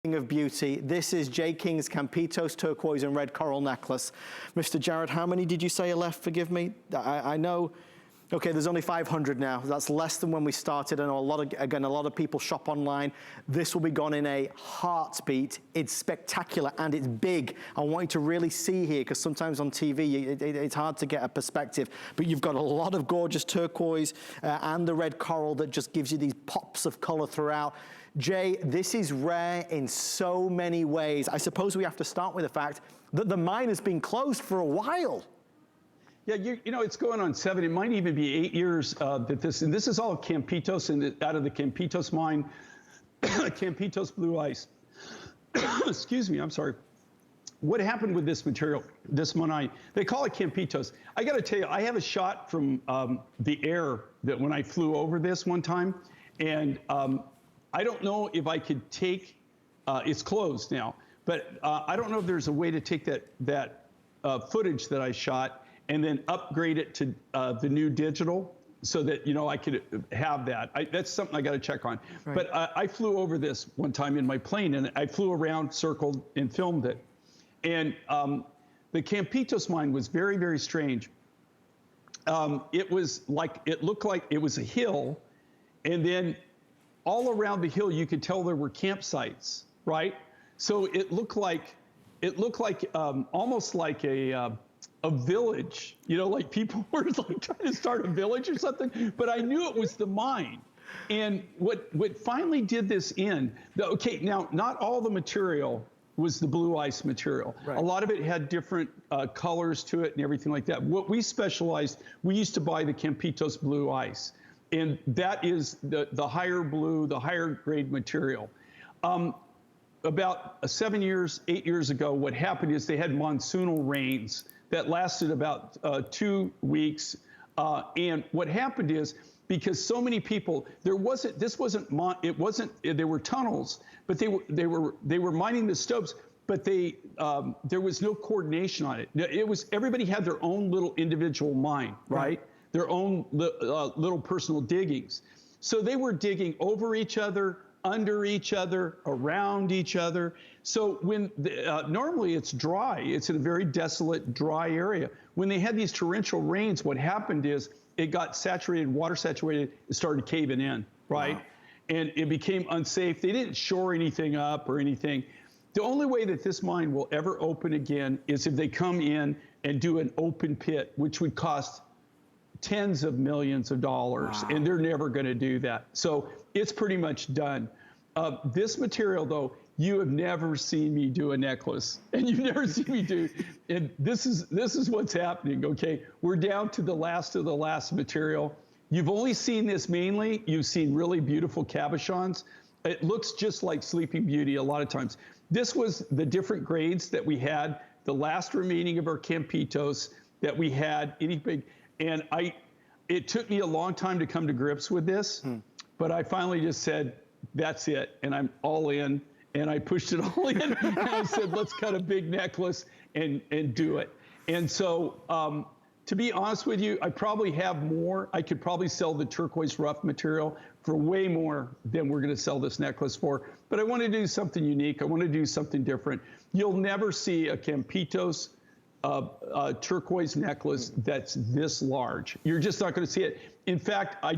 Of beauty. This is J. King's Campitos Turquoise and Red Coral Necklace. Mr. Jared, how many did you say are left? Forgive me. I know. Okay, there's only 500 now. That's less than when we started. I know a lot of people shop online. This will be gone in a heartbeat. It's spectacular and it's big. I want you to really see here, because sometimes on TV, it's hard to get a perspective, but you've got a lot of gorgeous turquoise and the red coral that just gives you these pops of color throughout. Jay, this is rare in so many ways. I suppose we have to start with the fact that the mine has been closed for a while. Yeah, you know, it's going on 7, it might even be 8 years and this is all Campitos, and out of the Campitos mine, Campitos blue ice. Excuse me, I'm sorry. What happened with this material, this monite? They call it Campitos. I gotta tell you, I have a shot from the air that when I flew over this one time, and I don't know if I could take, it's closed now, but I don't know if there's a way to take that footage that I shot and then upgrade it to the new digital so that, you know, I could have that. That's something I got to check on. Right. But I flew over this one time in my plane, and I flew around, circled, and filmed it. And the Campitos mine was very, very strange. It was like, it looked like it was a hill, and then all around the hill, you could tell there were campsites, right? So it looked like almost like a village, you know, like people were like trying to start a village or something, but I knew it was the mine. And what finally did this okay, now not all the material was the blue ice material. Right. A lot of it had different colors to it and everything like that. What we specialized, we used to buy the Campitos blue ice. And that is the higher blue, the higher grade material. About 7 years, 8 years ago, what happened is they had monsoonal rains that lasted about 2 weeks. And what happened is, because so many people, there were tunnels, but they were mining the stopes, but there was no coordination on it. Everybody had their own little individual mine, right? Their own little personal diggings. So they were digging over each other, under each other, around each other. So when normally it's dry, it's in a very desolate, dry area. When they had these torrential rains, what happened is it got saturated, water saturated, it started caving in, right? Wow. And it became unsafe. They didn't shore anything up or anything. The only way that this mine will ever open again is if they come in and do an open pit, which would cost tens of millions of dollars, wow. And they're never going to do that. So it's pretty much done. This material, though, you have never seen me do a necklace, and you've never seen me do. And this is what's happening. Okay, we're down to the last of the last material. You've only seen this mainly. You've seen really beautiful cabochons. It looks just like Sleeping Beauty a lot of times. This was the different grades that we had, the last remaining of our Campitos that we had, anything. And it took me a long time to come to grips with this, but I finally just said, that's it, and I'm all in, and I pushed it all in, and I said, let's cut a big necklace and do it. And so, to be honest with you, I probably have more. I could probably sell the turquoise rough material for way more than we're gonna sell this necklace for, but I wanna do something unique. I wanna do something different. You'll never see a Campitos turquoise necklace that's this large. You're just not going to see it. In fact, I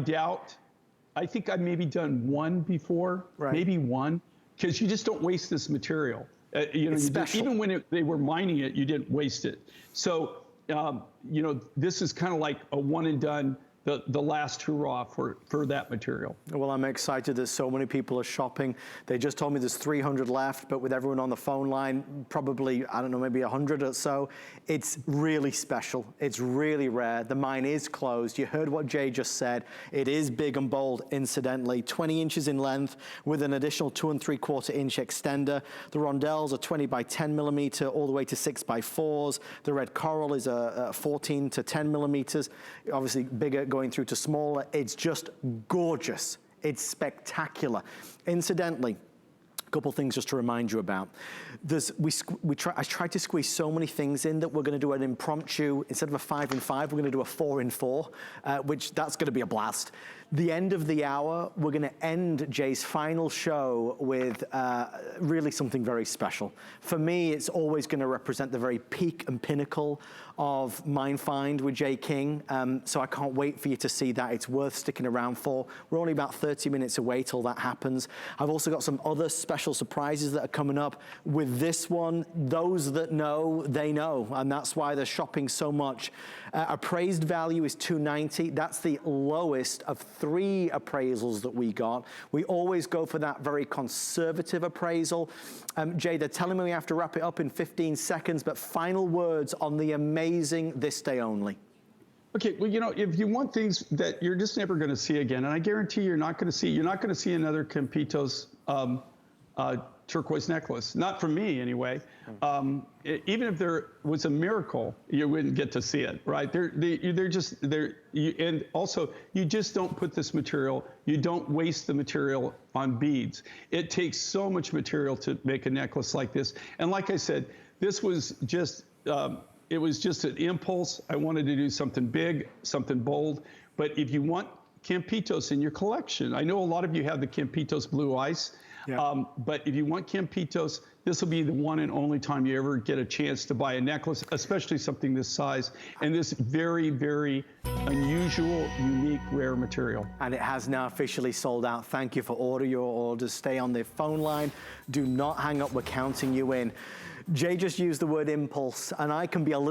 think I've maybe done one before, right. Maybe one, because you just don't waste this material. You know, even when they were mining it, you didn't waste it. So, you know, this is kind of like a one and done, the last hurrah for that material. Well, I'm excited that so many people are shopping. They just told me there's 300 left, but with everyone on the phone line, probably, I don't know, maybe 100 or so. It's really special. It's really rare. The mine is closed. You heard what Jay just said. It is big and bold, incidentally. 20 inches in length with an additional 2 3/4 inch extender. The rondelles are 20 by 10 millimeter, all the way to 6 by 4s. The red coral is a 14 to 10 millimeters. Obviously bigger going through to smaller. It's just gorgeous. It's spectacular. Incidentally, couple things just to remind you about. I tried to squeeze so many things in that we're going to do an impromptu, instead of a 5 in 5, we're going to do a 4 in 4, which that's going to be a blast. The end of the hour, we're going to end Jay's final show with really something very special. For me, it's always going to represent the very peak and pinnacle of Mindfind with Jay King. So I can't wait for you to see that. It's worth sticking around for. We're only about 30 minutes away till that happens. I've also got some other special surprises that are coming up with this one. Those that know, they know, and that's why they're shopping so much. Appraised value is $290. That's the lowest of 3 appraisals that we got. We always go for that very conservative appraisal. Jay, they're telling me we have to wrap it up in 15 seconds, but final words on the amazing This Day Only. Okay, well, you know, if you want things that you're just never going to see again, and I guarantee you're not going to see another Campitos turquoise necklace, not from me anyway. Even if there was a miracle, you wouldn't get to see it, right? And also, you just don't put this material, you don't waste the material on beads. It takes so much material to make a necklace like this. And like I said, this was just, it was just an impulse. I wanted to do something big, something bold. But if you want Campitos in your collection, I know a lot of you have the Campitos Blue Ice. Yeah. But if you want Campitos, this will be the one and only time you ever get a chance to buy a necklace, especially something this size, and this very, very unusual, unique, rare material. And it has now officially sold out. Thank you for ordering your orders. Stay on the phone line. Do not hang up. We're counting you in. Jay just used the word impulse, and I can be a little